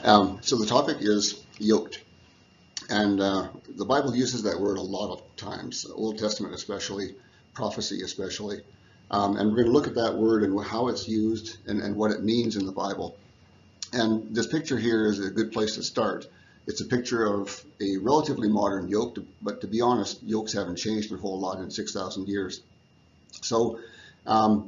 So the topic is yoked, and the Bible uses that word a lot of times, Old Testament especially, prophecy especially, and we're going to look at that word and how it's used and what it means in the Bible. And this picture here is a good place to start. It's a picture of a relatively modern yoke, but to be honest, yokes haven't changed a whole lot in 6,000 years. So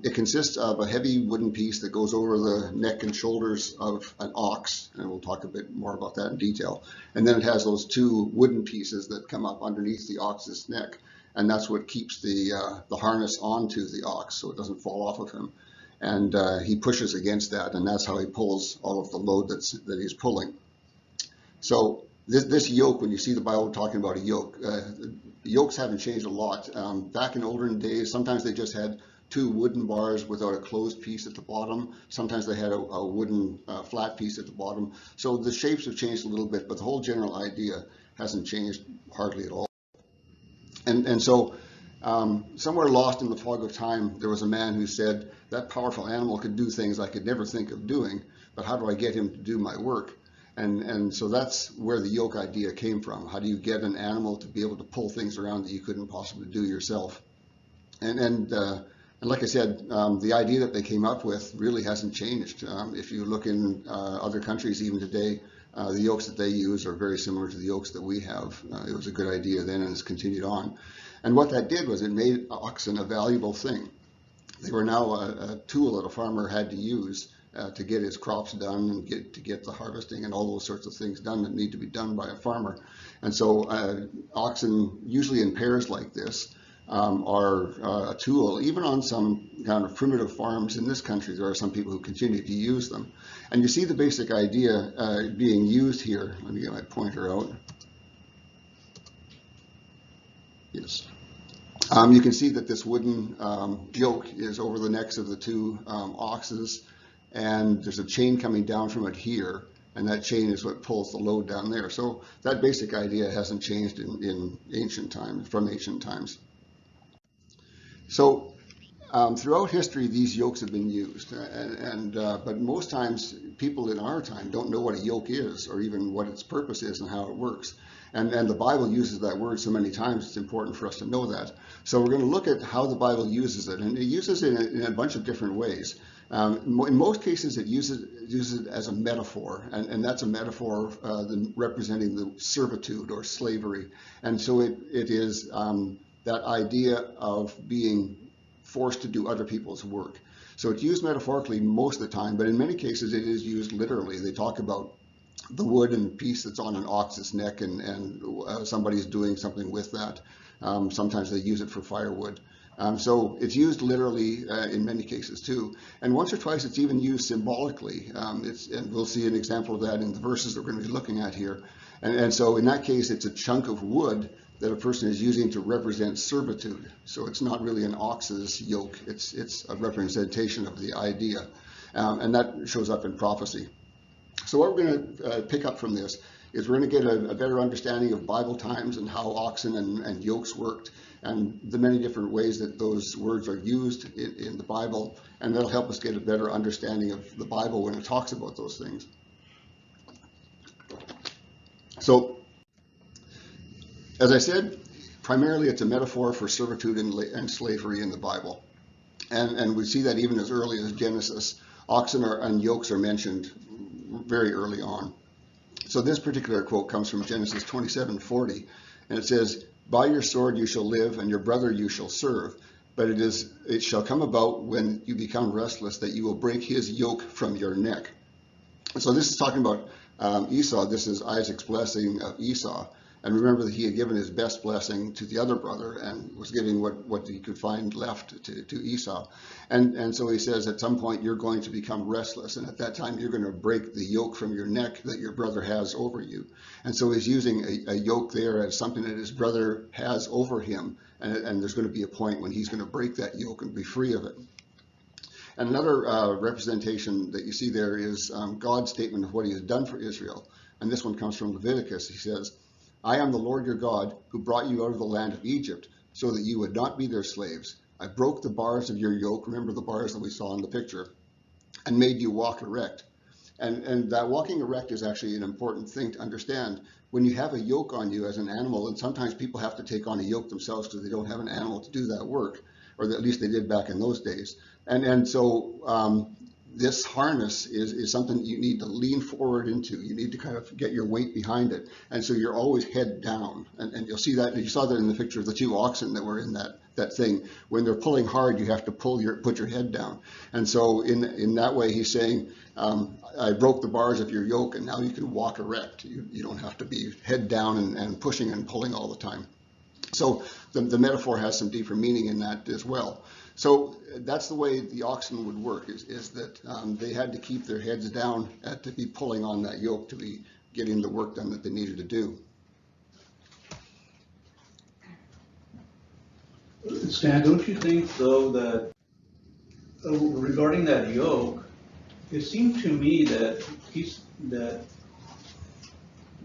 it consists of a heavy wooden piece that goes over the neck and shoulders of an ox, and we'll talk a bit more about that in detail. And then it has those two wooden pieces that come up underneath the ox's neck, and that's what keeps the harness onto the ox so it doesn't fall off of him. And he pushes against that, and that's how he pulls all of the load that he's pulling. So this yoke, when you see the Bible talking about a yoke, yokes haven't changed a lot. Back in olden days, sometimes they just had two wooden bars without a closed piece at the bottom. Sometimes they had a wooden flat piece at the bottom. So the shapes have changed a little bit, but the whole general idea hasn't changed hardly at all. And so somewhere lost in the fog of time, there was a man who said, that powerful animal could do things I could never think of doing, but how do I get him to do my work? And so that's where the yoke idea came from. How do you get an animal to be able to pull things around that you couldn't possibly do yourself? And like I said, the idea that they came up with really hasn't changed. If you look in other countries even today, the yokes that they use are very similar to the yokes that we have. It was a good idea then, and it's continued on. And what that did was it made oxen a valuable thing. They were now a tool that a farmer had to use to get his crops done and to get the harvesting and all those sorts of things done that need to be done by a farmer. And so oxen, usually in pairs like this, are a tool. Even on some kind of primitive farms in this country, there are some people who continue to use them. And you see the basic idea being used here. Let me get my pointer out. Yes. You can see that this wooden yoke is over the necks of the two oxes, and there's a chain coming down from it here, and that chain is what pulls the load down there. So that basic idea hasn't changed in ancient times, from ancient times. So throughout history, these yokes have been used, but most times people in our time don't know what a yoke is or even what its purpose is and how it works. And the Bible uses that word so many times, it's important for us to know that. So we're going to look at how the Bible uses it, and it uses it in a bunch of different ways. In most cases, it uses it as a metaphor, and that's a metaphor representing the servitude or slavery. And so it is that idea of being forced to do other people's work. So it's used metaphorically most of the time, but in many cases it is used literally. They talk about the wooden piece that's on an ox's neck and somebody's doing something with that. Sometimes they use it for firewood. So it's used literally in many cases too. And once or twice it's even used symbolically. And we'll see an example of that in the verses that we're going to be looking at here. And so in that case, it's a chunk of wood that a person is using to represent servitude. So it's not really an ox's yoke, it's a representation of the idea. And that shows up in prophecy. So what we're going to pick up from this is we're going to get a better understanding of Bible times and how oxen and yokes worked and the many different ways that those words are used in the Bible, and that'll help us get a better understanding of the Bible when it talks about those things. So, as I said, primarily it's a metaphor for servitude and slavery in the Bible. And we see that even as early as Genesis. Oxen and yokes are mentioned very early on. So this particular quote comes from Genesis 27:40, and it says, "By your sword you shall live, and your brother you shall serve. But it shall come about when you become restless that you will break his yoke from your neck." And so this is talking about Esau. This is Isaac's blessing of Esau. And remember that he had given his best blessing to the other brother and was giving what he could find left to Esau. And so he says, at some point, you're going to become restless. And at that time, you're going to break the yoke from your neck that your brother has over you. And so he's using a yoke there as something that his brother has over him. And there's going to be a point when he's going to break that yoke and be free of it. And another representation that you see there is God's statement of what he has done for Israel. And this one comes from Leviticus. He says, "I am the Lord your God who brought you out of the land of Egypt so that you would not be their slaves. I broke the bars of your yoke," remember the bars that we saw in the picture, "and made you walk erect. And that walking erect is actually an important thing to understand. When you have a yoke on you as an animal, and sometimes people have to take on a yoke themselves because they don't have an animal to do that work, or at least they did back in those days. And so this harness is something that you need to lean forward into. You need to kind of get your weight behind it. And so you're always head down. And you'll see that, you saw that in the picture of the two oxen that were in that thing. When they're pulling hard, you have to put your head down. And so in that way, he's saying, I broke the bars of your yoke, and now you can walk erect. You don't have to be head down and pushing and pulling all the time. So the metaphor has some deeper meaning in that as well. So that's the way the oxen would work, is that they had to keep their heads down to be pulling on that yoke to be getting the work done that they needed to do. Stan, don't you think, though, that regarding that yoke, it seemed to me that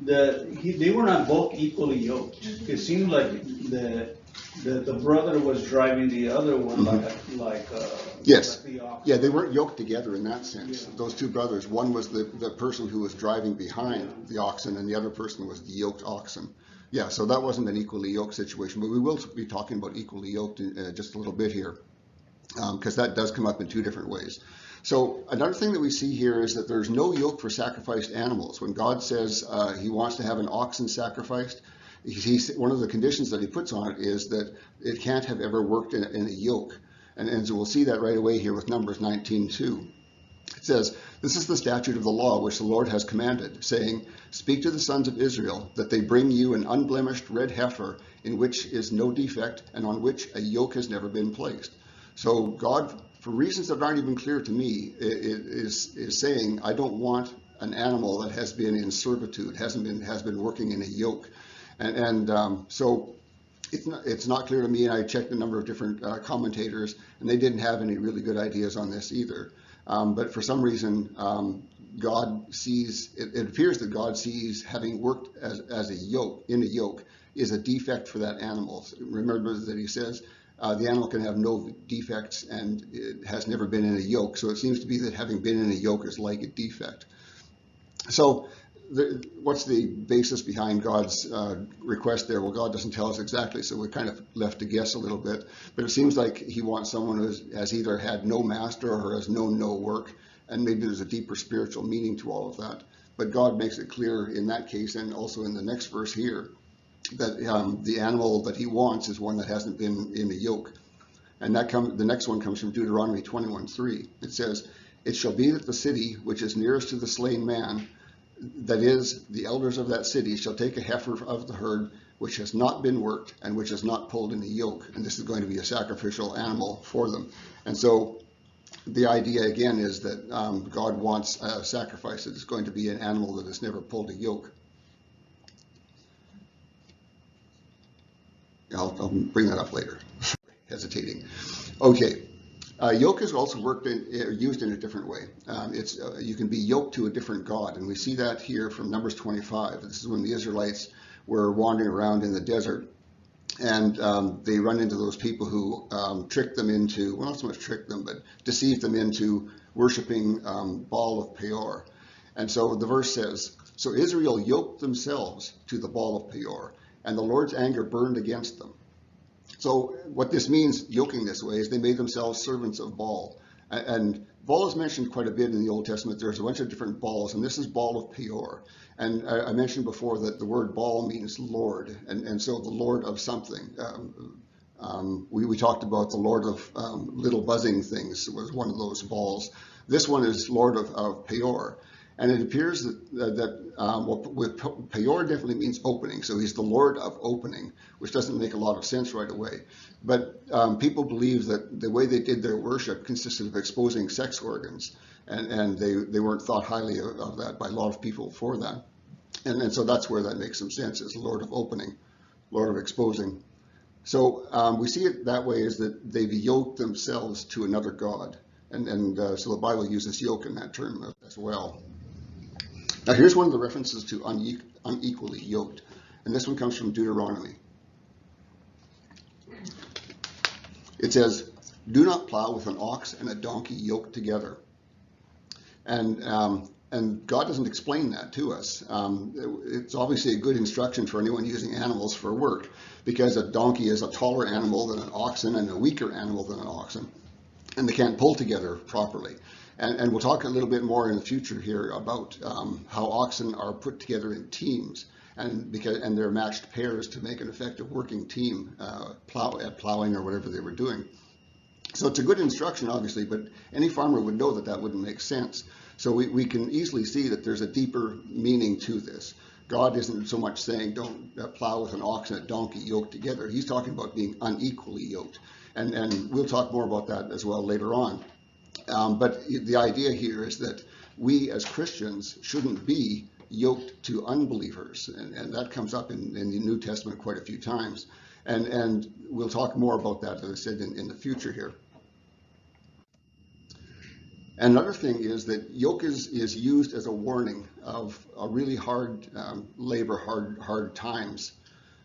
they were not both equally yoked. It seemed like the brother was driving the other one like yes. Like the oxen. Yeah, they weren't yoked together in that sense. Yeah. Those two brothers, one was the person who was driving behind the oxen, and the other person was the yoked oxen. Yeah, so that wasn't an equally yoked situation, but we will be talking about equally yoked in just a little bit here, because that does come up in two different ways. So another thing that we see here is that there's no yoke for sacrificed animals. When God says he wants to have an oxen sacrificed, one of the conditions that he puts on it is that it can't have ever worked in a yoke. And so we'll see that right away here with Numbers 19:2. It says, "This is the statute of the law which the Lord has commanded, saying, Speak to the sons of Israel, that they bring you an unblemished red heifer, in which is no defect, and on which a yoke has never been placed." So God, for reasons that aren't even clear to me, is saying, I don't want an animal that has been in servitude, has been working in a yoke. So it's not clear to me, and I checked a number of different commentators, and they didn't have any really good ideas on this either. But for some reason, God sees, it appears that God sees having worked as a yoke, in a yoke, is a defect for that animal. Remember that he says the animal can have no defects and it has never been in a yoke. So it seems to be that having been in a yoke is like a defect. So what's the basis behind God's request there? Well, God doesn't tell us exactly, so we're kind of left to guess a little bit. But it seems like he wants someone who has either had no master or has known no work, and maybe there's a deeper spiritual meaning to all of that. But God makes it clear in that case, and also in the next verse here, that the animal that he wants is one that hasn't been in a yoke. And the next one comes from Deuteronomy 21:3. It says, "It shall be that the city which is nearest to the slain man, that is, the elders of that city, shall take a heifer of the herd which has not been worked and which is not pulled in a yoke." And this is going to be a sacrificial animal for them. And so the idea again is that God wants a sacrifice that is going to be an animal that has never pulled a yoke. I'll bring that up later. Hesitating. Okay. Yoke is also used in a different way. You can be yoked to a different god, and we see that here from Numbers 25. This is when the Israelites were wandering around in the desert, and they run into those people who tricked them into, well, not so much tricked them, but deceived them into worshiping Baal of Peor. And so the verse says, "So Israel yoked themselves to the Baal of Peor, and the Lord's anger burned against them." So what this means, yoking this way, is they made themselves servants of Baal. And Baal is mentioned quite a bit in the Old Testament. There's a bunch of different Baals, and this is Baal of Peor. And I mentioned before that the word Baal means Lord, and so the Lord of something. We talked about the Lord of little buzzing things was one of those Baals. This one is Lord of Peor. And it appears that Peor definitely means opening, so he's the Lord of opening, which doesn't make a lot of sense right away. But people believe that the way they did their worship consisted of exposing sex organs, and they weren't thought highly of that by a lot of people for that. And so that's where that makes some sense, is Lord of opening, Lord of exposing. So we see it that way, is that they've yoked themselves to another god. And so the Bible uses yoke in that term as well. Now here's one of the references to unequally yoked, and this one comes from Deuteronomy. It says, "Do not plow with an ox and a donkey yoked together." And And God doesn't explain that to us. It's obviously a good instruction for anyone using animals for work, because a donkey is a taller animal than an oxen and a weaker animal than an oxen, and they can't pull together properly. And we'll talk a little bit more in the future here about how oxen are put together in teams, and they're matched pairs to make an effective working team plowing or whatever they were doing. So it's a good instruction, obviously, but any farmer would know that that wouldn't make sense. So we can easily see that there's a deeper meaning to this. God isn't so much saying don't plow with an ox and a donkey yoked together. He's talking about being unequally yoked. And we'll talk more about that as well later on. But the idea here is that we as Christians shouldn't be yoked to unbelievers. And that comes up in the New Testament quite a few times. And we'll talk more about that, as I said, in the future here. Another thing is that yoke is used as a warning of a really hard labor, hard times.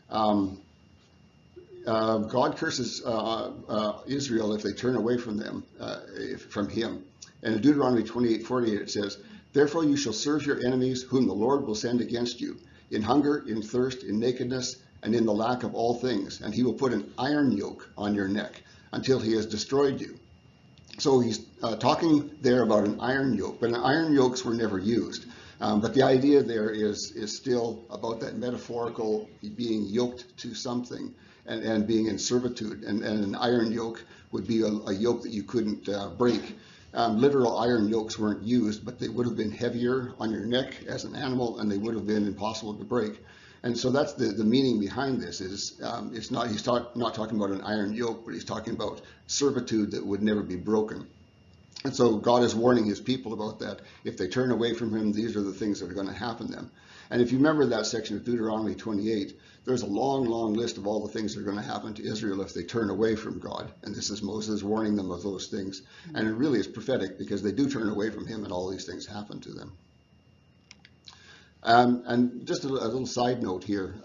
God curses Israel if they turn away from him. And in Deuteronomy 28:48 it says, "Therefore you shall serve your enemies whom the Lord will send against you, in hunger, in thirst, in nakedness, and in the lack of all things. And he will put an iron yoke on your neck until he has destroyed you." So he's talking there about an iron yoke, but iron yokes were never used. But the idea there is still about that metaphorical being yoked to something and being in servitude. And an iron yoke would be a yoke that you couldn't break. Literal iron yokes weren't used, but they would have been heavier on your neck as an animal, and they would have been impossible to break. And so that's the meaning behind this. He's not talking about an iron yoke, but he's talking about servitude that would never be broken. And so God is warning his people about that. If they turn away from him, these are the things that are going to happen to them. And if you remember that section of Deuteronomy 28, there's a long, long list of all the things that are going to happen to Israel if they turn away from God. And this is Moses warning them of those things. And it really is prophetic, because they do turn away from him and all these things happen to them. And just a little side note here.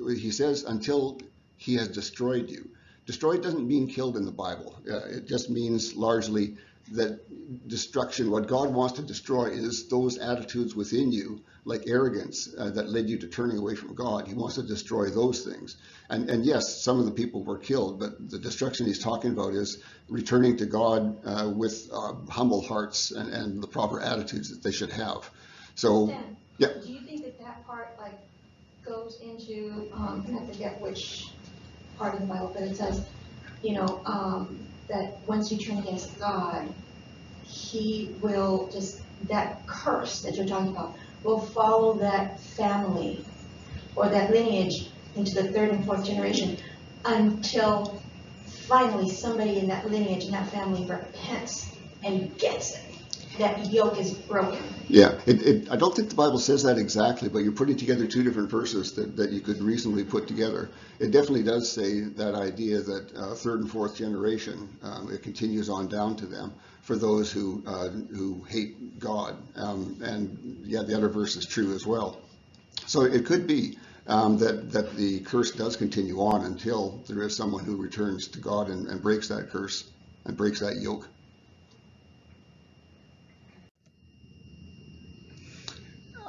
He says, until he has destroyed you. Destroyed doesn't mean killed in the Bible. It just means largely that destruction, what God wants to destroy is those attitudes within you, like arrogance, that led you to turning away from God. He wants to destroy those things. And yes, some of the people were killed, but the destruction he's talking about is returning to God with humble hearts and the proper attitudes that they should have. So, Sam, yeah. do you think that part goes into, I forget which part of the Bible, but it says, that once you turn against God, he will that curse that you're talking about will follow that family or that lineage into the third and fourth generation until finally somebody in that lineage and that family repents and gets it. That yoke is broken. Yeah, I don't think the Bible says that exactly, but you're putting together two different verses that you could reasonably put together. It definitely does say that idea that third and fourth generation, it continues on down to them for those who hate God. And yeah, the other verse is true as well. So it could be that the curse does continue on until there is someone who returns to God and breaks that curse and breaks that yoke.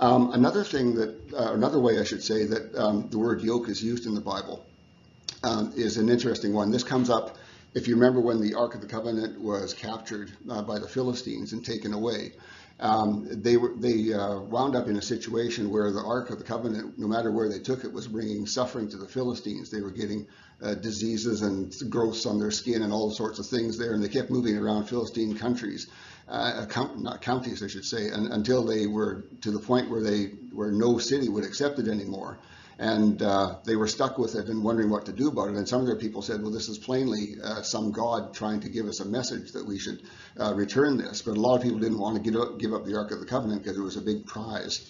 Another way I should say that the word yoke is used in the Bible is an interesting one. This comes up, if you remember, when the Ark of the Covenant was captured by the Philistines and taken away. They wound up in a situation where the Ark of the Covenant, no matter where they took it, was bringing suffering to the Philistines. They were getting diseases and growths on their skin and all sorts of things there, and they kept moving around Philistine countries. Not counties, I should say, until they were to the point where no city would accept it anymore. And they were stuck with it and wondering what to do about it. And some of their people said, well, this is plainly some God trying to give us a message that we should return this. But a lot of people didn't want to give up the Ark of the Covenant because it was a big prize.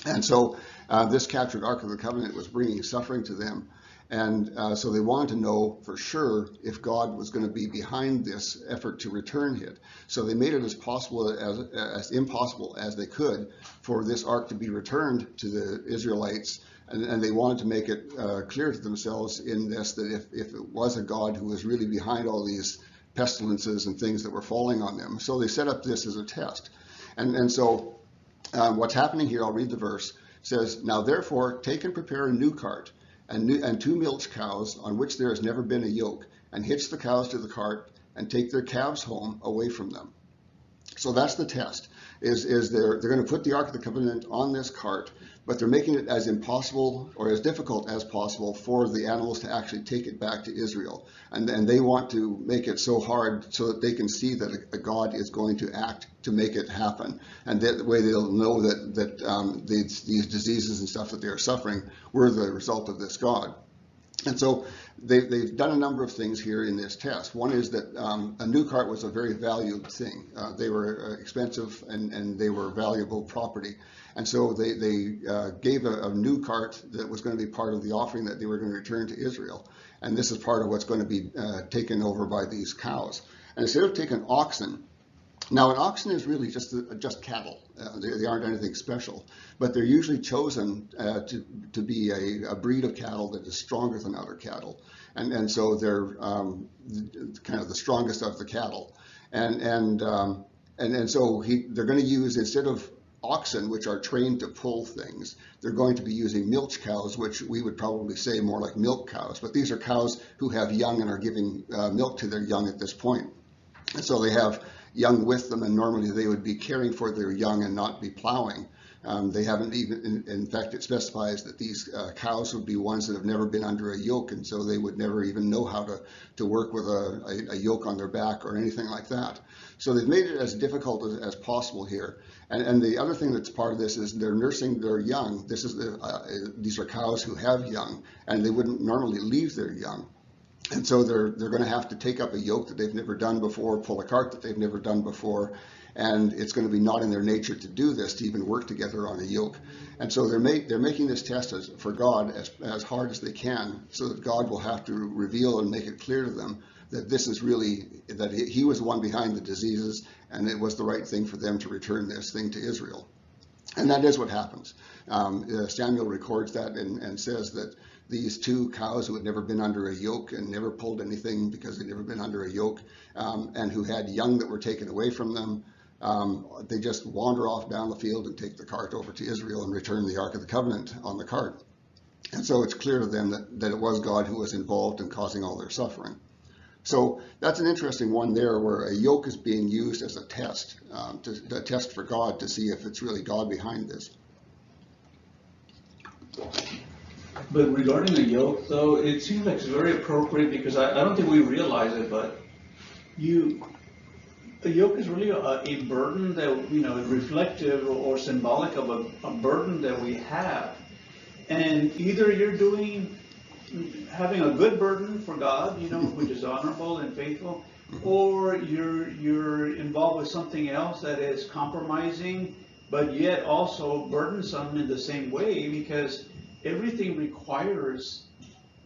And so this captured Ark of the Covenant was bringing suffering to them. And so they wanted to know for sure if God was going to be behind this effort to return it. So they made it as impossible as they could for this ark to be returned to the Israelites. And they wanted to make it clear to themselves in this that if it was a God who was really behind all these pestilences and things that were falling on them. So they set up this as a test. And so what's happening here, I'll read the verse, says, "Now therefore take and prepare a new cart, and 2 milch cows on which there has never been a yoke, and hitch the cows to the cart, and take their calves home away from them." So that's the test, is they're going to put the Ark of the Covenant on this cart, but they're making it as impossible or as difficult as possible for the animals to actually take it back to Israel. And they want to make it so hard so that they can see that a God is going to act to make it happen. And that way they'll know that these diseases and stuff that they are suffering were the result of this God. And so they've done a number of things here in this test. One is that a new cart was a very valued thing. They were expensive and they were valuable property. And so they gave a new cart that was going to be part of the offering that they were going to return to Israel. And this is part of what's going to be taken over by these cows. And instead of taking oxen, now an oxen is really just cattle. They aren't anything special, but they're usually chosen to be a breed of cattle that is stronger than other cattle, and so they're kind of the strongest of the cattle, and so they're going to use, instead of oxen, which are trained to pull things, they're going to be using milch cows, which we would probably say more like milk cows, but these are cows who have young and are giving milk to their young at this point. And so they have young with them, and normally they would be caring for their young and not be plowing. They haven't even, in fact, it specifies that these cows would be ones that have never been under a yoke, and so they would never even know how to work with a yoke on their back or anything like that. So they've made it as difficult as possible here. And the other thing that's part of this is they're nursing their young. These are cows who have young, and they wouldn't normally leave their young. And so they're going to have to take up a yoke that they've never done before, pull a cart that they've never done before, and it's going to be not in their nature to do this, to even work together on a yoke. And so they're making this test for God as hard as they can, so that God will have to reveal and make it clear to them that this is really, that he was the one behind the diseases, and it was the right thing for them to return this thing to Israel. And that is what happens. Samuel records that and says that these 2 cows who had never been under a yoke and never pulled anything because they'd never been under a yoke, and who had young that were taken away from them, they just wander off down the field and take the cart over to Israel and return the Ark of the Covenant on the cart. And so it's clear to them that it was God who was involved in causing all their suffering. So that's an interesting one there, where a yoke is being used as a test, a test for God to see if it's really God behind this. But regarding the yoke, though, it seems like it's very appropriate, because I don't think we realize it, but the yoke is really a burden that, is reflective or symbolic of a burden that we have. And either you're having a good burden for God, which is honorable and faithful, or you're involved with something else that is compromising, but yet also burdensome in the same way, because everything requires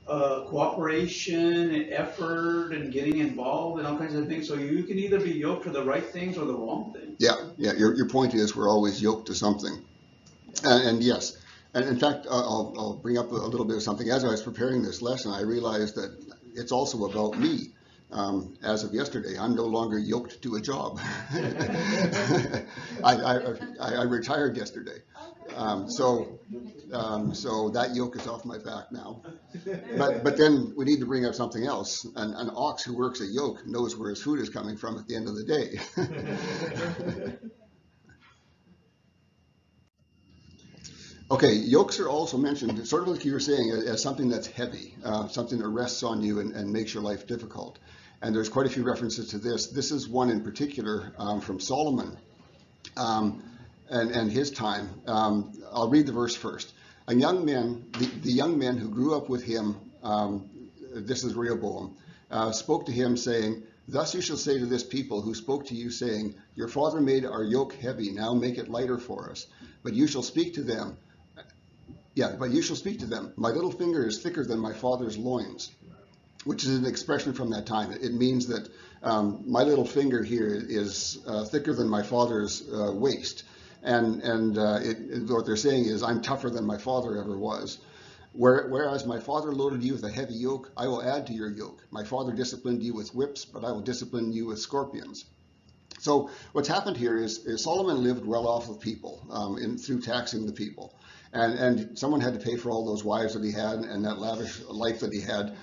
cooperation and effort and getting involved and all kinds of things. So you can either be yoked to the right things or the wrong things. Yeah. Your point is we're always yoked to something, and yes. And in fact, I'll bring up a little bit of something. As I was preparing this lesson, I realized that it's also about me. As of yesterday, I'm no longer yoked to a job. I retired yesterday. So that yoke is off my back now. But then we need to bring up something else. An ox who works a yoke knows where his food is coming from at the end of the day. Okay, yokes are also mentioned, sort of like you were saying, as something that's heavy, something that rests on you and makes your life difficult. And there's quite a few references to this. This is one in particular from Solomon and his time. I'll read the verse first. The young men who grew up with him, this is Rehoboam, spoke to him, saying, "Thus you shall say to this people who spoke to you, saying, Your father made our yoke heavy, now make it lighter for us. But you shall speak to them. My little finger is thicker than my father's loins," which is an expression from that time. It means that my little finger here is thicker than my father's waist. And what they're saying is, I'm tougher than my father ever was. Whereas my father loaded you with a heavy yoke, I will add to your yoke. My father disciplined you with whips, but I will discipline you with scorpions. So what's happened here is Solomon lived well off of people through taxing the people. And someone had to pay for all those wives that he had and that lavish life that he had.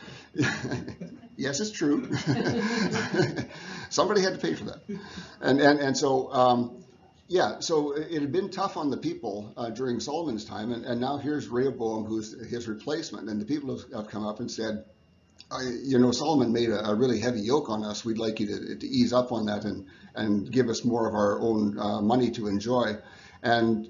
Yes, it's true. Somebody had to pay for that. And so, yeah, so it had been tough on the people during Solomon's time. And now here's Rehoboam, who's his replacement. And the people have come up and said, Solomon made a really heavy yoke on us. We'd like you to ease up on that and give us more of our own money to enjoy. And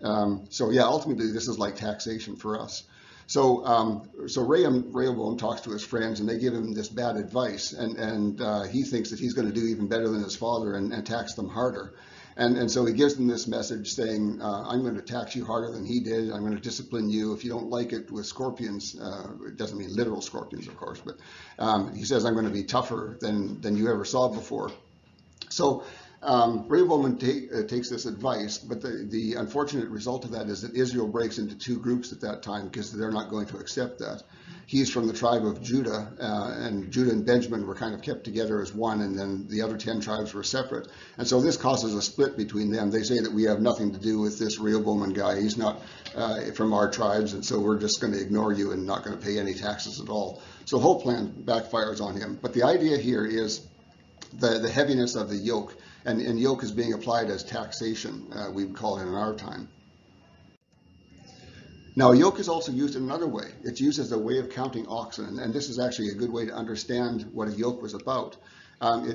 so, yeah, ultimately, this is like taxation for us. So Rehoboam talks to his friends, and they give him this bad advice. And he thinks that he's going to do even better than his father and tax them harder. And so he gives them this message saying, I'm going to tax you harder than he did. I'm going to discipline you. If you don't like it with scorpions, it doesn't mean literal scorpions, of course, but he says, I'm going to be tougher than you ever saw before. So Rehoboam takes this advice, but the unfortunate result of that is that Israel breaks into two groups at that time because they're not going to accept that. He's from the tribe of Judah, and Judah and Benjamin were kind of kept together as one, and then the other 10 tribes were separate. And so this causes a split between them. They say that we have nothing to do with this Rehoboam guy. He's not from our tribes, and so we're just going to ignore you and not going to pay any taxes at all. So the whole plan backfires on him. But the idea here is the heaviness of the yoke, and yoke is being applied as taxation, we would call it in our time. Now, a yoke is also used in another way. It's used as a way of counting oxen, and this is actually a good way to understand what a yoke was about.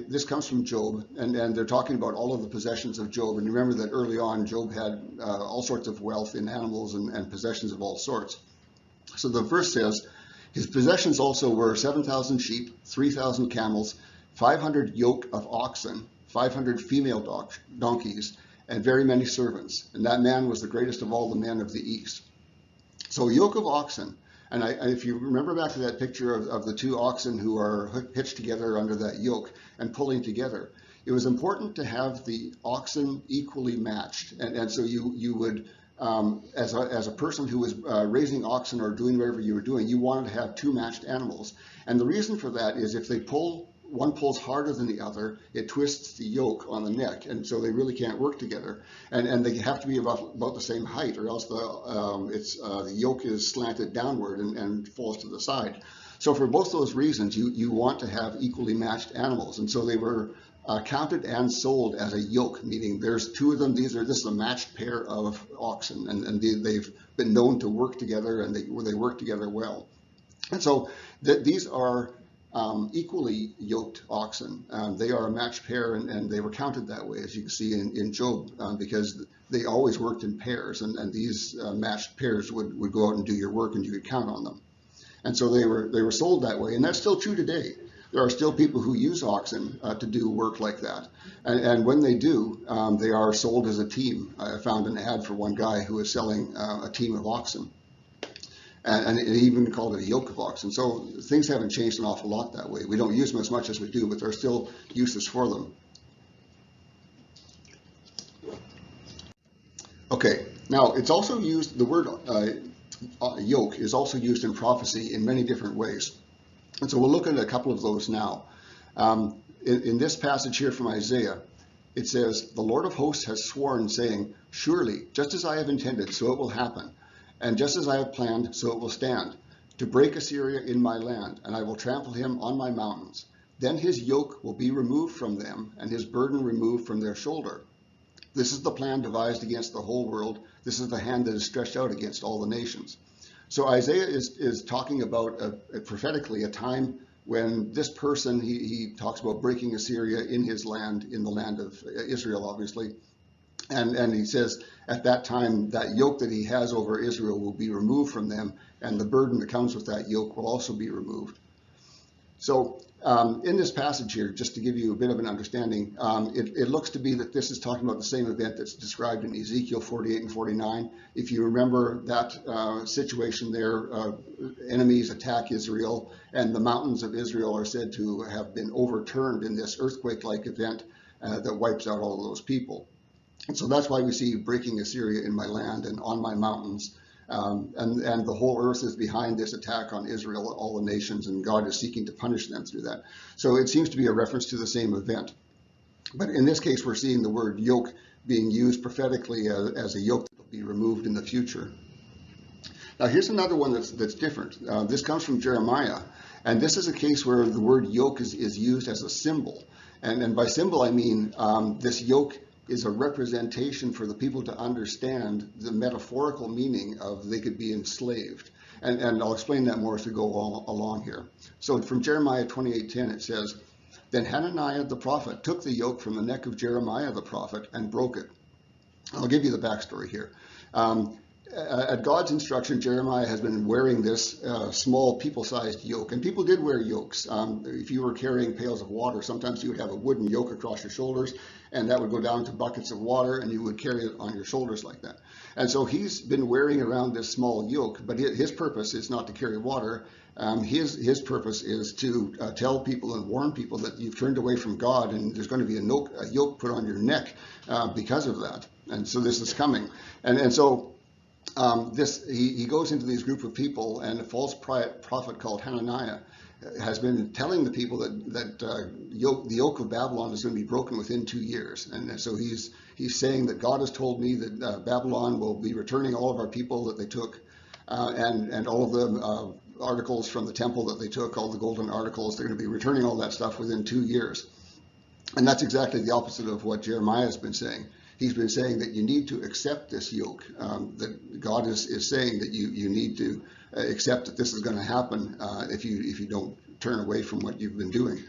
This comes from Job, and they're talking about all of the possessions of Job. And remember that early on, Job had all sorts of wealth in animals and possessions of all sorts. So the verse says, his possessions also were 7,000 sheep, 3,000 camels, 500 yoke of oxen, 500 female donkeys, and very many servants. And that man was the greatest of all the men of the east. So a yoke of oxen, and if you remember back to that picture of the two oxen who are hitched together under that yoke and pulling together, it was important to have the oxen equally matched. And so you would, as a person who was raising oxen or doing whatever you were doing, you wanted to have two matched animals. And the reason for that is if one pulls harder than the other, it twists the yoke on the neck, and so they really can't work together. And they have to be about the same height, or else the yoke is slanted downward and falls to the side. So for both those reasons, you want to have equally matched animals, and so they were counted and sold as a yoke, meaning there's two of them. This is a matched pair of oxen, and they've been known to work together, and they work together well. And so these are equally yoked oxen. They are a matched pair, and they were counted that way, as you can see in Job, because they always worked in pairs, and these matched pairs would go out and do your work, and you could count on them. And so they were sold that way, and that's still true today. There are still people who use oxen to do work like that, and when they do, they are sold as a team. I found an ad for one guy who was selling a team of oxen. And it even called it a yoke of oxen. So things haven't changed an awful lot that way. We don't use them as much as we do, but there are still uses for them. Okay, now it's also used, the word yoke is also used in prophecy in many different ways. And so we'll look at a couple of those now. In this passage here from Isaiah, it says, the Lord of hosts has sworn, saying, surely, just as I have intended, so it will happen. And just as I have planned, so it will stand, to break Assyria in my land, and I will trample him on my mountains. Then his yoke will be removed from them, and his burden removed from their shoulder. This is the plan devised against the whole world. This is the hand that is stretched out against all the nations. So Isaiah is talking about, prophetically, a time when this person, he talks about breaking Assyria in his land, in the land of Israel, obviously. And he says, at that time, that yoke that he has over Israel will be removed from them, and the burden that comes with that yoke will also be removed. So in this passage here, just to give you a bit of an understanding, it looks to be that this is talking about the same event that's described in Ezekiel 48 and 49. If you remember that situation there, enemies attack Israel, and the mountains of Israel are said to have been overturned in this earthquake-like event that wipes out all of those people. And so that's why we see breaking Assyria in my land and on my mountains. And the whole earth is behind this attack on Israel, all the nations, and God is seeking to punish them through that. So it seems to be a reference to the same event. But in this case, we're seeing the word yoke being used prophetically as a yoke that will be removed in the future. Now, here's another one that's different. This comes from Jeremiah, and this is a case where the word yoke is used as a symbol. And by symbol, I mean this yoke is a representation for the people to understand the metaphorical meaning of they could be enslaved. And I'll explain that more as we go along here. So from Jeremiah 28:10, it says, "Then Hananiah the prophet took the yoke from the neck of Jeremiah the prophet and broke it." I'll give you the backstory here. At God's instruction, Jeremiah has been wearing this small people-sized yoke. And people did wear yokes. If you were carrying pails of water, sometimes you would have a wooden yoke across your shoulders, and that would go down to buckets of water, and you would carry it on your shoulders like that. And so he's been wearing around this small yoke, but his purpose is not to carry water. His purpose is to tell people and warn people that you've turned away from God, and there's going to be a yoke put on your neck because of that. And so this is coming. And so he goes into these group of people, and a false prophet called Hananiah has been telling the people that the yoke of Babylon is going to be broken within 2 years. And so he's saying that God has told me that Babylon will be returning all of our people that they took, and all of the articles from the temple that they took, all the golden articles, they're going to be returning all that stuff within 2 years. And that's exactly the opposite of what Jeremiah has been saying. He's been saying that you need to accept this yoke, that God is saying that you need to accept that this is going to happen if you don't turn away from what you've been doing.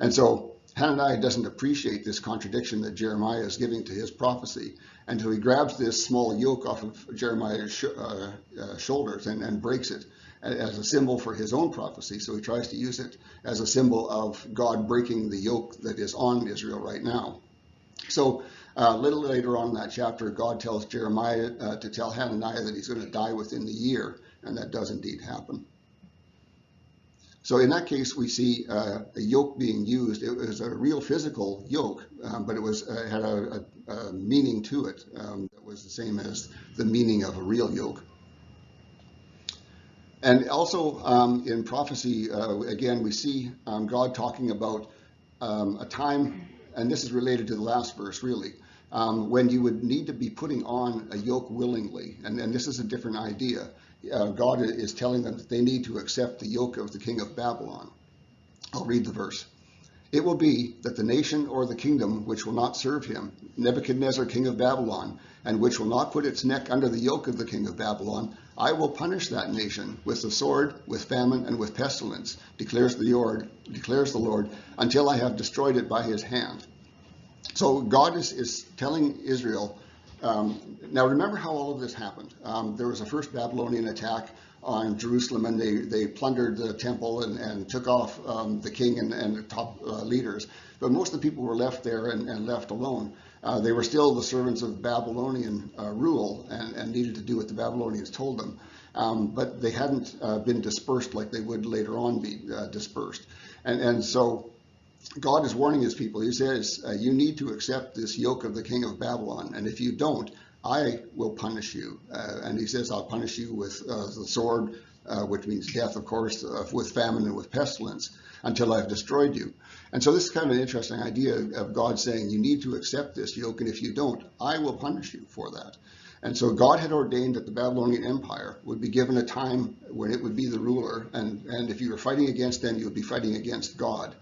And so Hananiah doesn't appreciate this contradiction that Jeremiah is giving to his prophecy. And so he grabs this small yoke off of Jeremiah's shoulders and breaks it as a symbol for his own prophecy. So he tries to use it as a symbol of God breaking the yoke that is on Israel right now. So a little later on in that chapter, God tells Jeremiah to tell Hananiah that he's going to die within the year, and that does indeed happen. So in that case, we see a yoke being used. It was a real physical yoke, but it had a meaning to it that was the same as the meaning of a real yoke. And also in prophecy, again, we see God talking about a time, and this is related to the last verse, really, when you would need to be putting on a yoke willingly. And this is a different idea. God is telling them that they need to accept the yoke of the king of Babylon. I'll read the verse. "It will be that the nation or the kingdom which will not serve him, Nebuchadnezzar king of Babylon, and which will not put its neck under the yoke of the king of Babylon, I will punish that nation with the sword, with famine, and with pestilence, declares the Lord, until I have destroyed it by his hand." So God is telling Israel, now remember how all of this happened. There was a first Babylonian attack on Jerusalem, and they plundered the temple and took off the king and the top leaders. But most of the people were left there and left alone. They were still the servants of Babylonian rule and needed to do what the Babylonians told them. But they hadn't been dispersed like they would later on be dispersed. And so God is warning his people. He says, you need to accept this yoke of the king of Babylon, and if you don't, I will punish you. And he says, I'll punish you with the sword, which means death, of course, with famine and with pestilence, until I've destroyed you. And so this is kind of an interesting idea of God saying, you need to accept this yoke, and if you don't, I will punish you for that. And so God had ordained that the Babylonian Empire would be given a time when it would be the ruler, and if you were fighting against them, you would be fighting against God.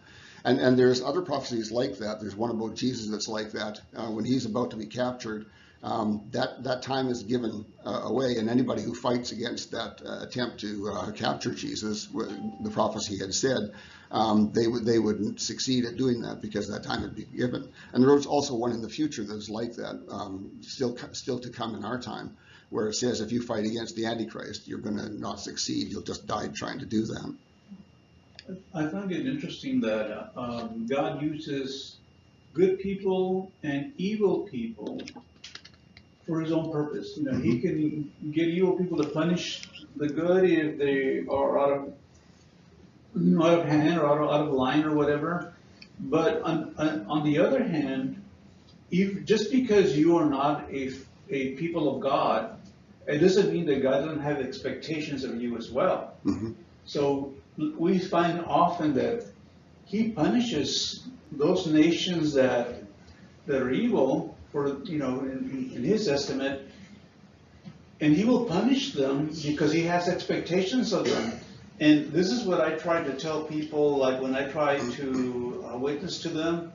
And there's other prophecies like that. There's one about Jesus that's like that. When he's about to be captured, that time is given away, and anybody who fights against that attempt to capture Jesus, the prophecy had said, they wouldn't succeed at doing that because that time would be given. And there was also one in the future that's like that, still to come in our time, where it says if you fight against the Antichrist, you're going to not succeed. You'll just die trying to do that. I find it interesting that God uses good people and evil people for his own purpose. You know, he can get evil people to punish the good if they are out of hand or out of line or whatever. But on the other hand, just because you are not a people of God, it doesn't mean that God doesn't have expectations of you as well. Mm-hmm. So we find often that he punishes those nations that that are evil, for, in his estimate, and he will punish them because he has expectations of them. And this is what I try to tell people, like when I try to witness to them,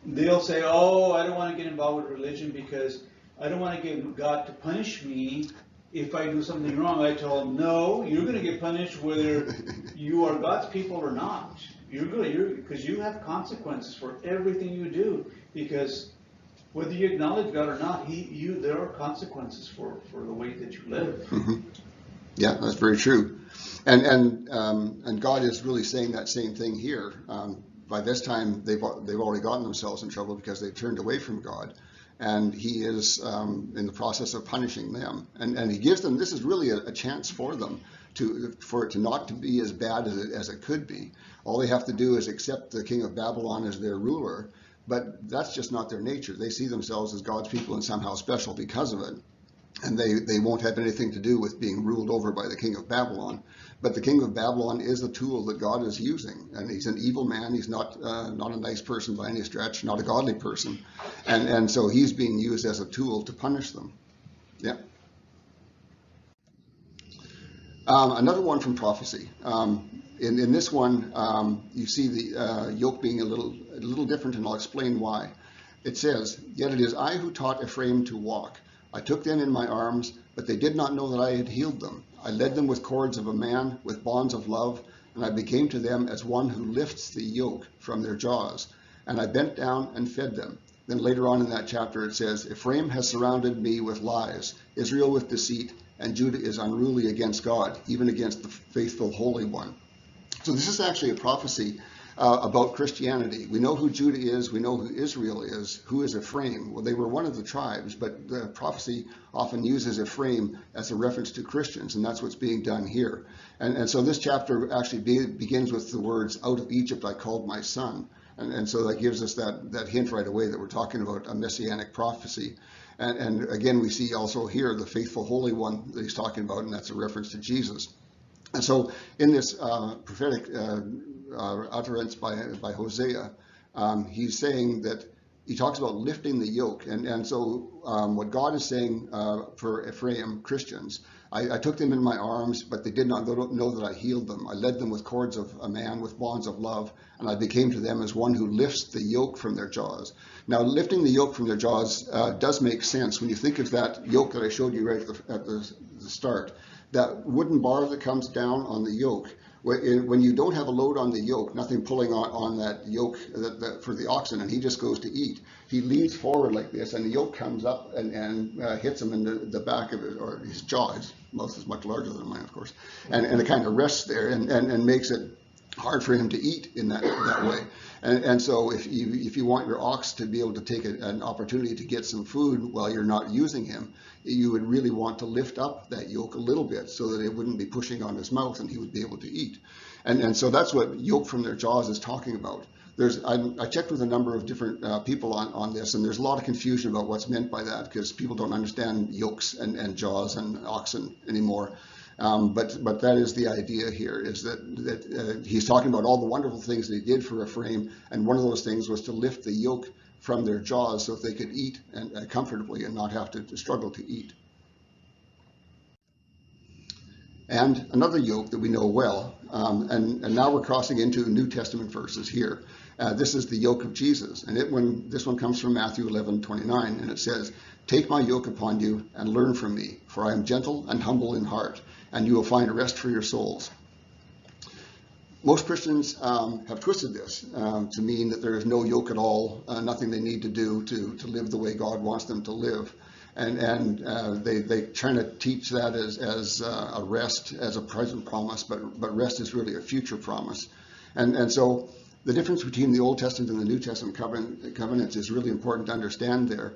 they'll say, oh, I don't want to get involved with religion because I don't want to get God to punish me if I do something wrong. I tell them, no, you're going to get punished whether you are God's people or not. Because you have consequences for everything you do. Because whether you acknowledge God or not, there are consequences for the way that you live. Mm-hmm. Yeah, that's very true. And God is really saying that same thing here. By this time, they've already gotten themselves in trouble because they turned away from God, and He is in the process of punishing them. And He gives them, this is really a chance for them for it to not to be as bad as it could be. All they have to do is accept the king of Babylon as their ruler, but that's just not their nature. They see themselves as God's people and somehow special because of it. And they won't have anything to do with being ruled over by the king of Babylon. But the king of Babylon is a tool that God is using, and he's an evil man. He's not a nice person by any stretch, not a godly person, and so he's being used as a tool to punish them. Yeah. Another one from prophecy. In this one, you see the yoke being a little different, and I'll explain why. It says, "Yet it is I who taught Ephraim to walk. I took them in my arms, but they did not know that I had healed them. I led them with cords of a man, with bonds of love, and I became to them as one who lifts the yoke from their jaws. And I bent down and fed them." Then later on in that chapter it says, "Ephraim has surrounded me with lies, Israel with deceit, and Judah is unruly against God, even against the faithful Holy One." So this is actually a prophecy about Christianity. We know who Judah is, we know who Israel is, who is Ephraim. Well, they were one of the tribes, but the prophecy often uses Ephraim as a reference to Christians, and that's what's being done here. And so this chapter actually begins with the words, "Out of Egypt I called my son." And so that gives us that hint right away that we're talking about a messianic prophecy. And again, we see also here the faithful Holy One that he's talking about, and that's a reference to Jesus. And so in this prophetic utterance by Hosea, he's saying that he talks about lifting the yoke. And so what God is saying for Ephraim, Christians, I took them in my arms, but they did not know that I healed them. I led them with cords of a man, with bonds of love, and I became to them as one who lifts the yoke from their jaws. Now, lifting the yoke from their jaws does make sense when you think of that yoke that I showed you right at the start. That wooden bar that comes down on the yoke, when you don't have a load on the yoke, nothing pulling on that yoke for the oxen, and he just goes to eat, he leans forward like this, and the yoke comes up and hits him in the back of his jaw. His mouth is much larger than mine, of course, and it kind of rests there and makes it hard for him to eat in that way. And so if you want your ox to be able to take an opportunity to get some food while you're not using him, you would really want to lift up that yoke a little bit so that it wouldn't be pushing on his mouth and he would be able to eat. And so that's what yoke from their jaws is talking about. I checked with a number of different people on this, and there's a lot of confusion about what's meant by that because people don't understand yokes and jaws and oxen anymore. But that is the idea here, is that he's talking about all the wonderful things that he did for Ephraim, and one of those things was to lift the yoke from their jaws so that they could eat and comfortably and not have to struggle to eat. And another yoke that we know well, and now we're crossing into New Testament verses here. This is the yoke of Jesus, and this one comes from Matthew 11:29, and it says, "Take my yoke upon you and learn from me, for I am gentle and humble in heart, and you will find rest for your souls." Most Christians have twisted this to mean that there is no yoke at all, nothing they need to do to live the way God wants them to live. And they try to teach that as a rest, as a present promise, but rest is really a future promise. And so the difference between the Old Testament and the New Testament covenants is really important to understand there.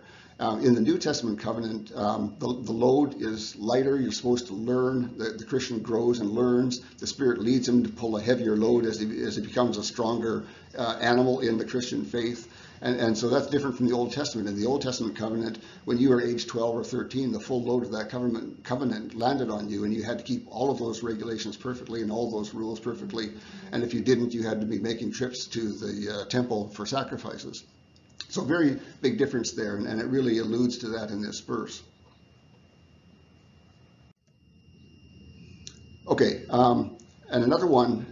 In the New Testament covenant, the load is lighter. You're supposed to learn. The Christian grows and learns. The Spirit leads him to pull a heavier load as he becomes a stronger animal in the Christian faith. And so that's different from the Old Testament. In the Old Testament covenant, when you were age 12 or 13, the full load of that covenant landed on you, and you had to keep all of those regulations perfectly and all those rules perfectly. And if you didn't, you had to be making trips to the temple for sacrifices. So very big difference there, and it really alludes to that in this verse. Okay, and another one,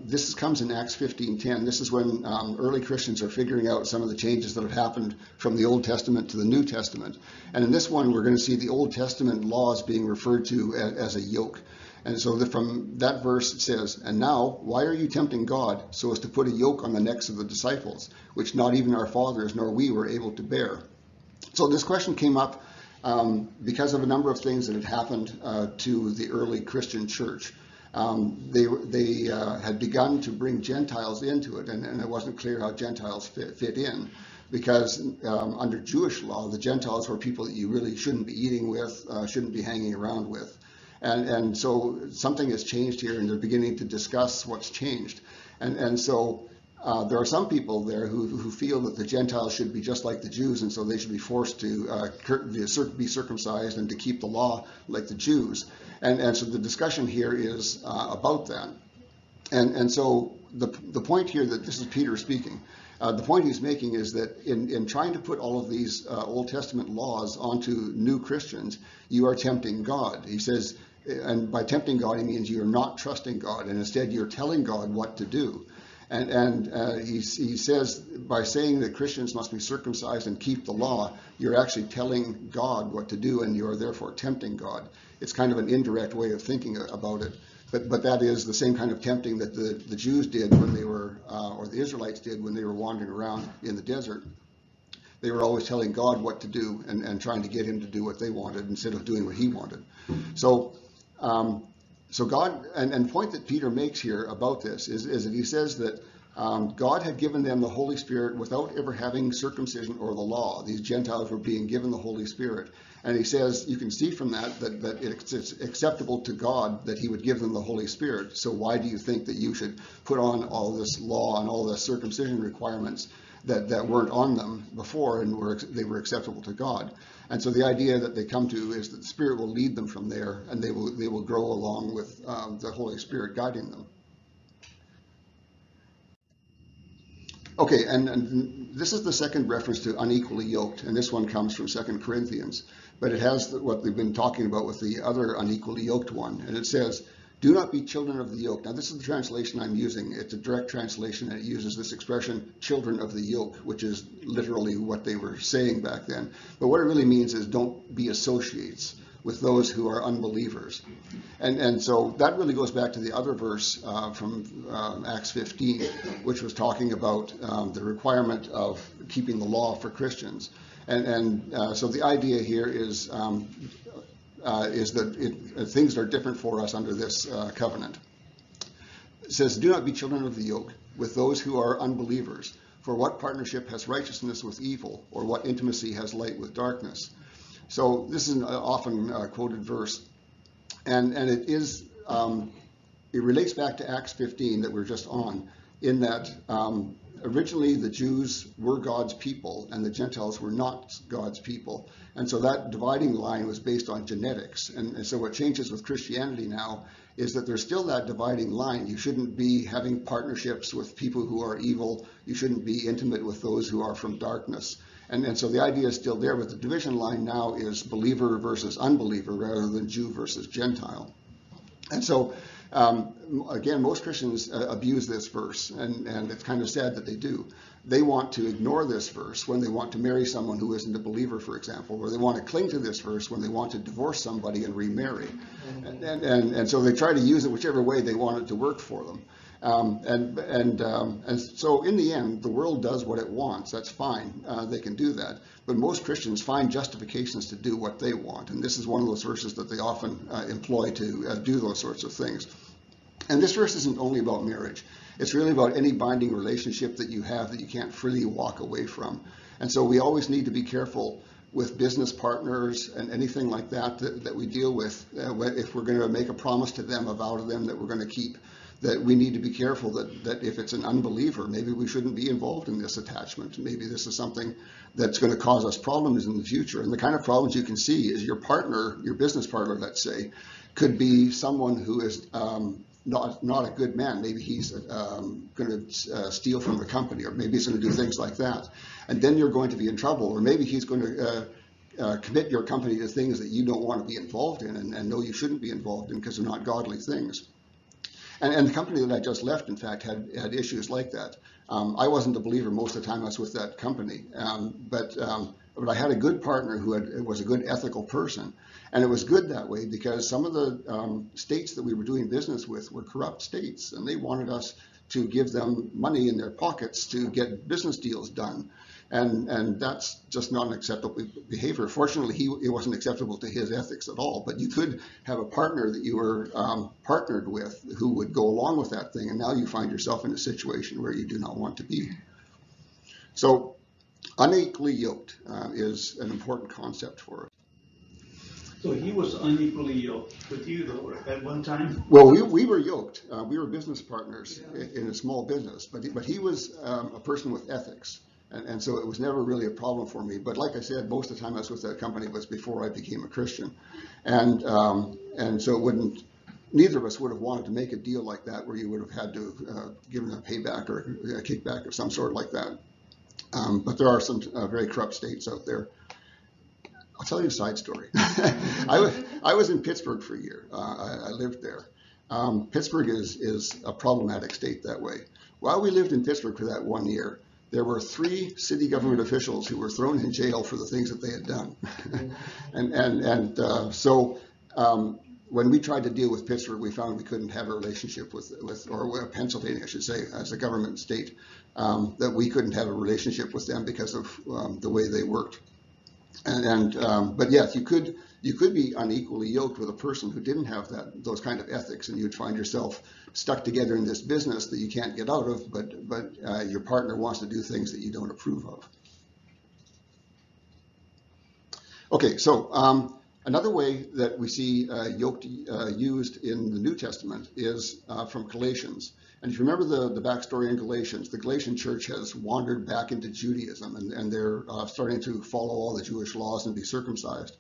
this comes in Acts 15:10. This is when early Christians are figuring out some of the changes that have happened from the Old Testament to the New Testament. And in this one, we're going to see the Old Testament laws being referred to as a yoke. And so from that verse it says, "And now, why are you tempting God so as to put a yoke on the necks of the disciples, which not even our fathers nor we were able to bear?" So this question came up because of a number of things that had happened to the early Christian church. They had begun to bring Gentiles into it, and it wasn't clear how Gentiles fit in, because under Jewish law, the Gentiles were people that you really shouldn't be eating with, shouldn't be hanging around with. And so something has changed here, and they're beginning to discuss what's changed. And so there are some people there who feel that the Gentiles should be just like the Jews, and so they should be forced to be circumcised and to keep the law like the Jews. And so the discussion here is about that. And so the point here, that this is Peter speaking, the point he's making is that in trying to put all of these Old Testament laws onto new Christians, you are tempting God. He says, and by tempting God, he means you're not trusting God, and instead you're telling God what to do. And he says, by saying that Christians must be circumcised and keep the law, you're actually telling God what to do, and you're therefore tempting God. It's kind of an indirect way of thinking about it. But that is the same kind of tempting that the Jews did when they were, or the Israelites did when they were wandering around in the desert. They were always telling God what to do and trying to get him to do what they wanted instead of doing what he wanted. So God, and the point that Peter makes here about this is that he says that God had given them the Holy Spirit without ever having circumcision or the law. These Gentiles were being given the Holy Spirit. And he says, you can see from that it's acceptable to God that he would give them the Holy Spirit. So why do you think that you should put on all this law and all the circumcision requirements that weren't on them before and they were acceptable to God? And so the idea that they come to is that the Spirit will lead them from there, and they will grow along with the Holy Spirit guiding them. Okay, and this is the second reference to unequally yoked, and this one comes from 2 Corinthians, but it has what we've been talking about with the other unequally yoked one, and it says, "Do not be children of the yoke." Now, this is the translation I'm using. It's a direct translation, and it uses this expression, "children of the yoke," which is literally what they were saying back then. But what it really means is don't be associates with those who are unbelievers. And so that really goes back to the other verse from Acts 15, which was talking about the requirement of keeping the law for Christians. And so the idea here is that things are different for us under this covenant. It says, "Do not be children of the yoke with those who are unbelievers. For what partnership has righteousness with evil, or what intimacy has light with darkness?" So this is an often quoted verse, and it is it relates back to Acts 15 that we're just on, in that originally the Jews were God's people and the Gentiles were not God's people. And so that dividing line was based on genetics. And so what changes with Christianity now is that there's still that dividing line. You shouldn't be having partnerships with people who are evil. You shouldn't be intimate with those who are from darkness. And so the idea is still there, but the division line now is believer versus unbeliever rather than Jew versus Gentile. And so, again, most Christians abuse this verse, and it's kind of sad that they do. They want to ignore this verse when they want to marry someone who isn't a believer, for example, or they want to cling to this verse when they want to divorce somebody and remarry. And so they try to use it whichever way they want it to work for them. And so in the end, the world does what it wants. That's fine. They can do that. But most Christians find justifications to do what they want. And this is one of those verses that they often employ to do those sorts of things. And this verse isn't only about marriage. It's really about any binding relationship that you have that you can't freely walk away from. And so we always need to be careful with business partners and anything like that we deal with. If we're going to make a promise to them, a vow to them that we're going to keep, that we need to be careful that if it's an unbeliever, maybe we shouldn't be involved in this attachment. Maybe this is something that's going to cause us problems in the future. And the kind of problems you can see is your partner, your business partner, let's say, could be someone who is not a good man. Maybe he's going to steal from the company, or maybe he's going to do things like that. And then you're going to be in trouble. Or maybe he's going to commit your company to things that you don't want to be involved in and know you shouldn't be involved in because they're not godly things. And the company that I just left, in fact, had issues like that. I wasn't a believer most of the time I was with that company, but I had a good partner who was a good ethical person. And it was good that way because some of the states that we were doing business with were corrupt states, and they wanted us to give them money in their pockets to get business deals done. And that's just not an acceptable behavior. Fortunately, it wasn't acceptable to his ethics at all. But you could have a partner that you were partnered with who would go along with that thing, and now you find yourself in a situation where you do not want to be. So unequally yoked is an important concept for us. So he was unequally yoked with you, though, at one time? Well, we were yoked. We were business partners in a small business, but he was a person with ethics. And so it was never really a problem for me. But like I said, most of the time I was with that company was before I became a Christian. And so neither of us would have wanted to make a deal like that where you would have had to give them a payback or a kickback of some sort like that. But there are some very corrupt states out there. I'll tell you a side story. I was in Pittsburgh for a year. I lived there. Pittsburgh is a problematic state that way. While we lived in Pittsburgh for that 1 year, there were 3 city government officials who were thrown in jail for the things that they had done. So when we tried to deal with Pittsburgh, we found we couldn't have a relationship with Pennsylvania, I should say, as a government state, that we couldn't have a relationship with them because of the way they worked. But yes, you could be unequally yoked with a person who didn't have those kind of ethics, and you'd find yourself stuck together in this business that you can't get out of, but your partner wants to do things that you don't approve of. Okay, so another way that we see yoked used in the New Testament is from Galatians. And if you remember the backstory in Galatians, the Galatian church has wandered back into Judaism, and they're starting to follow all the Jewish laws and be circumcised.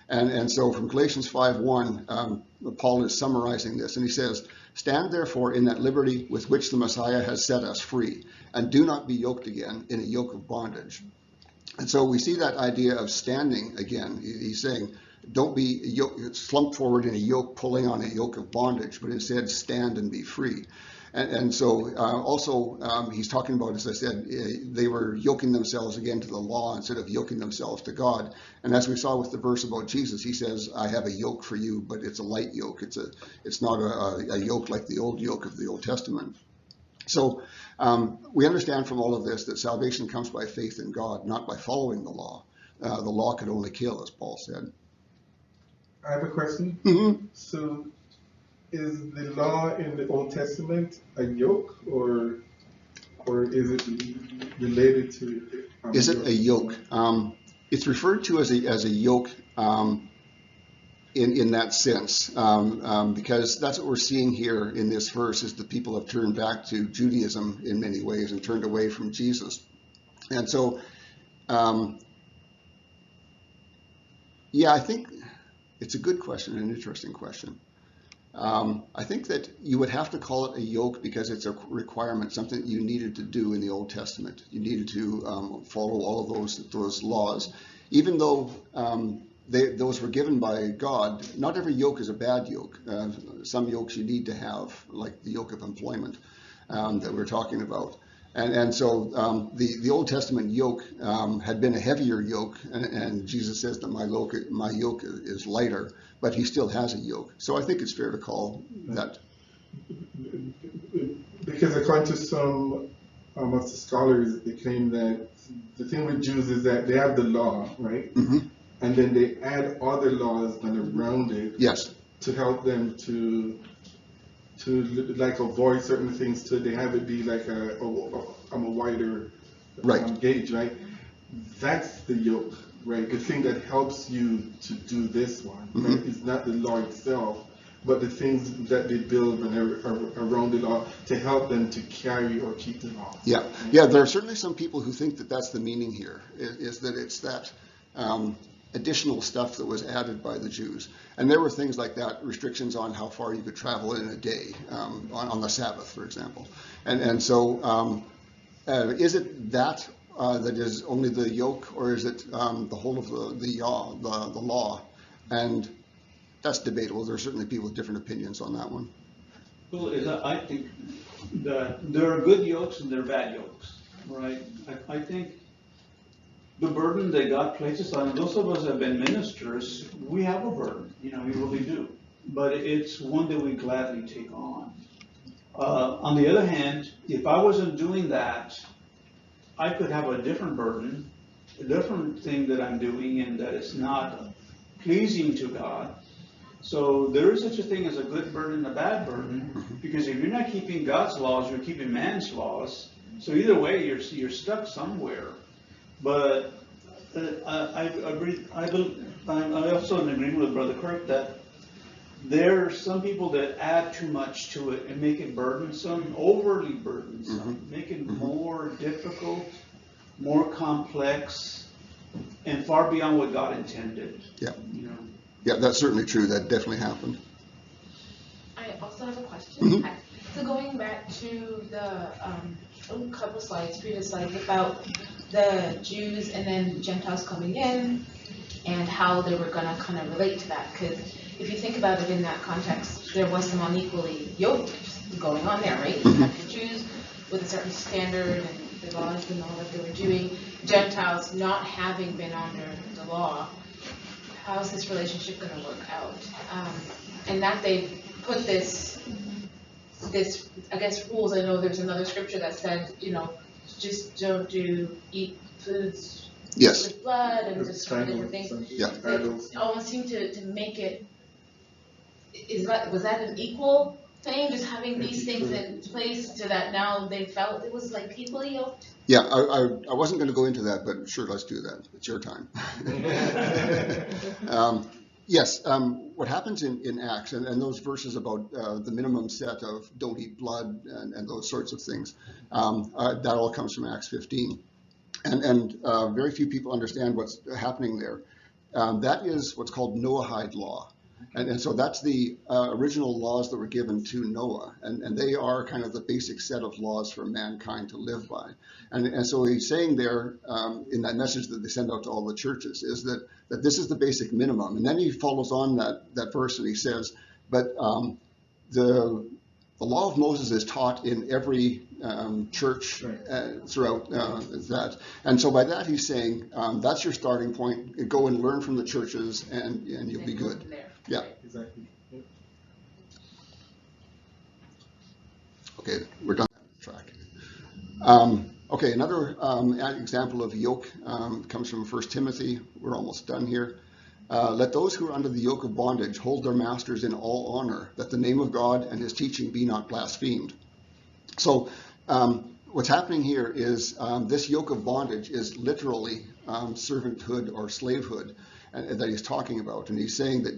And so from Galatians 5:1, Paul is summarizing this, and he says, "Stand therefore in that liberty with which the Messiah has set us free, and do not be yoked again in a yoke of bondage." And so we see that idea of standing again. He's saying, don't be slumped forward in a yoke, pulling on a yoke of bondage, but instead stand and be free. And so also he's talking about, as I said, they were yoking themselves again to the law instead of yoking themselves to God. And as we saw with the verse about Jesus, he says, "I have a yoke for you, but it's a light yoke. It's not a yoke like the old yoke of the Old Testament." So we understand from all of this that salvation comes by faith in God, not by following the law. The law could only kill, as Paul said. I have a question. Mm-hmm. So, is the law in the Old Testament a yoke, or is it related to? Is it a yoke? It's referred to as a yoke in that sense, because that's what we're seeing here in this verse, is the people have turned back to Judaism in many ways and turned away from Jesus. And so, yeah, I think it's a good question, an interesting question. I think that you would have to call it a yoke because it's a requirement, something that you needed to do in the Old Testament. You needed to follow all of those laws, even though those were given by God. Not every yoke is a bad yoke. Some yokes you need to have, like the yoke of employment that we're talking about. And so the Old Testament yoke had been a heavier yoke, and Jesus says that my yoke is lighter, but he still has a yoke. So I think it's fair to call that. Because according to some of the scholars, they claim that the thing with Jews is that they have the law, right? Mm-hmm. And then they add other laws that are around it. Yes. To help them to like avoid certain things, so they have it be like a wider right. gauge, right? That's the yoke, right? The thing that helps you to do this one, right? Mm-hmm. It's not the law itself, but the things that they build around the law to help them to carry or keep the law. Yeah, yeah. There are certainly some people who think that that's the meaning here, is that it's that additional stuff that was added by the Jews. And there were things like that, restrictions on how far you could travel in a day, on the Sabbath, for example. And so is it that that is only the yoke, or is it the whole of the law? And that's debatable. There are certainly people with different opinions on that one. Well, I think that there are good yokes and there are bad yokes, right? I think the burden that God places on those of us that have been ministers, we have a burden, we really do. But it's one that we gladly take on. On the other hand, if I wasn't doing that, I could have a different burden, a different thing that I'm doing, and that is not pleasing to God. So there is such a thing as a good burden and a bad burden, because if you're not keeping God's laws, you're keeping man's laws. So either way, you're stuck somewhere. But I agree. I'm also in agreement with Brother Kirk that there are some people that add too much to it and make it burdensome, overly burdensome, make it more difficult, more complex, and far beyond what God intended. Yeah. Yeah, that's certainly true. That definitely happened. I also have a question. Hi. So going back to the couple slides, previous slides, about the Jews and then Gentiles coming in and how they were going to kind of relate to that. Because if you think about it in that context, there was some unequally yoked going on there, right? You have the Jews with a certain standard and the laws and all that they were doing. Gentiles not having been under the law. How's this relationship going to work out? And that they put this, I guess, rules. I know there's another scripture that said, just don't eat foods with blood and just different things. Yeah. They almost seem to make it. Was that an equal thing? Just having these things in place so that now they felt it was like equally yoked. Yeah, I wasn't going to go into that, but sure, let's do that. It's your time. Yes, what happens in Acts, and those verses about the minimum set of don't eat blood and those sorts of things, that all comes from Acts 15. And very few people understand what's happening there. That is what's called Noahide law. And so that's the original laws that were given to Noah, and they are kind of the basic set of laws for mankind to live by. And so he's saying there in that message that they send out to all the churches is that this is the basic minimum. And then he follows on that verse and he says, but the law of Moses is taught in every church throughout that. And so by that he's saying, that's your starting point. Go and learn from the churches and you'll be good. Yeah. Exactly. Yeah. Okay, we're done that track. Okay, another example of yoke comes from 1 Timothy. We're almost done here. Let those who are under the yoke of bondage hold their masters in all honor, that the name of God and his teaching be not blasphemed. So what's happening here is this yoke of bondage is literally servanthood or slavehood that he's talking about. And he's saying that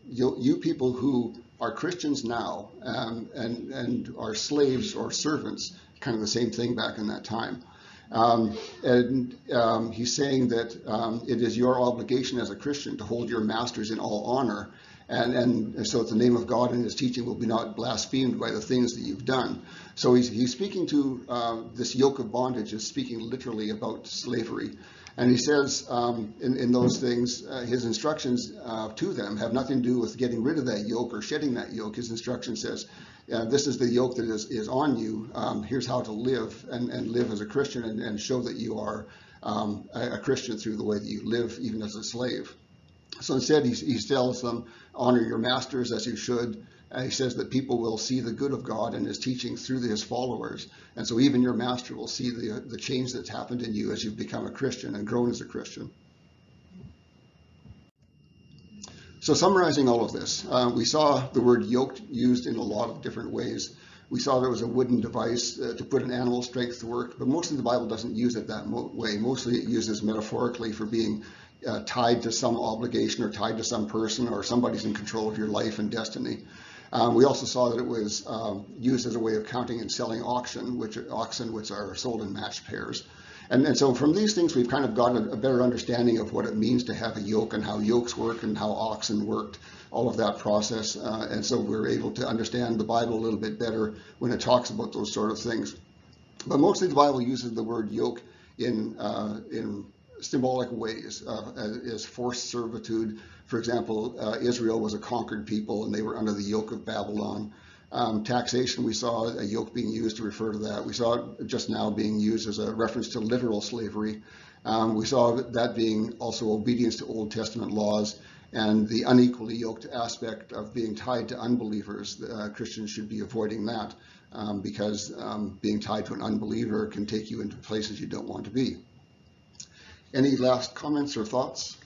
you people who are Christians now and are slaves or servants, kind of the same thing back in that time. He's saying that it is your obligation as a Christian to hold your masters in all honor, and so that the name of God and his teaching will be not blasphemed by the things that you've done. So he's speaking to this yoke of bondage is speaking literally about slavery. And he says in those things, his instructions to them have nothing to do with getting rid of that yoke or shedding that yoke. His instruction says, this is the yoke that is on you. Here's how to live and live as a Christian and show that you are a Christian through the way that you live, even as a slave. So instead, he tells them, honor your masters as you should. He says that people will see the good of God and his teaching through his followers. And so even your master will see the change that's happened in you as you've become a Christian and grown as a Christian. So summarizing all of this, we saw the word yoked used in a lot of different ways. We saw there was a wooden device to put an animal's strength to work, but mostly the Bible doesn't use it that way. Mostly it uses metaphorically for being tied to some obligation or tied to some person, or somebody's in control of your life and destiny. We also saw that it was used as a way of counting and selling oxen, which are sold in matched pairs. And so from these things, we've kind of gotten a better understanding of what it means to have a yoke and how yokes work and how oxen worked, all of that process. And so we're able to understand the Bible a little bit better when it talks about those sort of things. But mostly the Bible uses the word yoke in symbolic ways, as forced servitude. For example, Israel was a conquered people and they were under the yoke of Babylon. Taxation, we saw a yoke being used to refer to that. We saw it just now being used as a reference to literal slavery. We saw that being also obedience to Old Testament laws, and the unequally yoked aspect of being tied to unbelievers. Christians should be avoiding that because being tied to an unbeliever can take you into places you don't want to be. Any last comments or thoughts?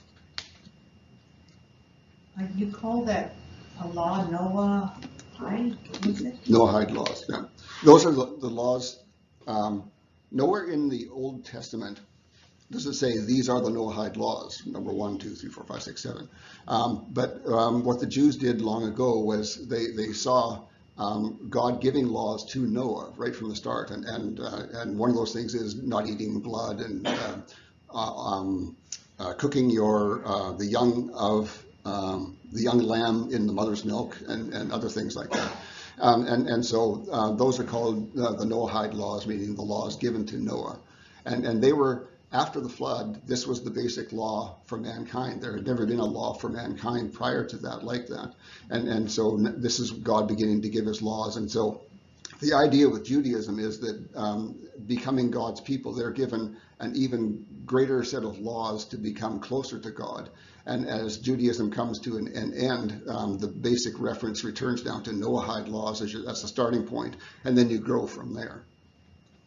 You call that a law, Noah? Noahide laws, yeah. Those are the laws. Nowhere in the Old Testament does it say these are the Noahide laws, number 1, 2, 3, 4, 5, 6, 7. But what the Jews did long ago was they saw God giving laws to Noah right from the start. And one of those things is not eating blood and cooking the young lamb in the mother's milk and other things like that. So those are called the Noahide laws, meaning the laws given to Noah. And they were, after the flood, this was the basic law for mankind. There had never been a law for mankind prior to that like that. And so this is God beginning to give his laws. And so the idea with Judaism is that becoming God's people, they're given an even greater set of laws to become closer to God. And as Judaism comes to an end, the basic reference returns down to Noahide laws as the starting point, and then you grow from there.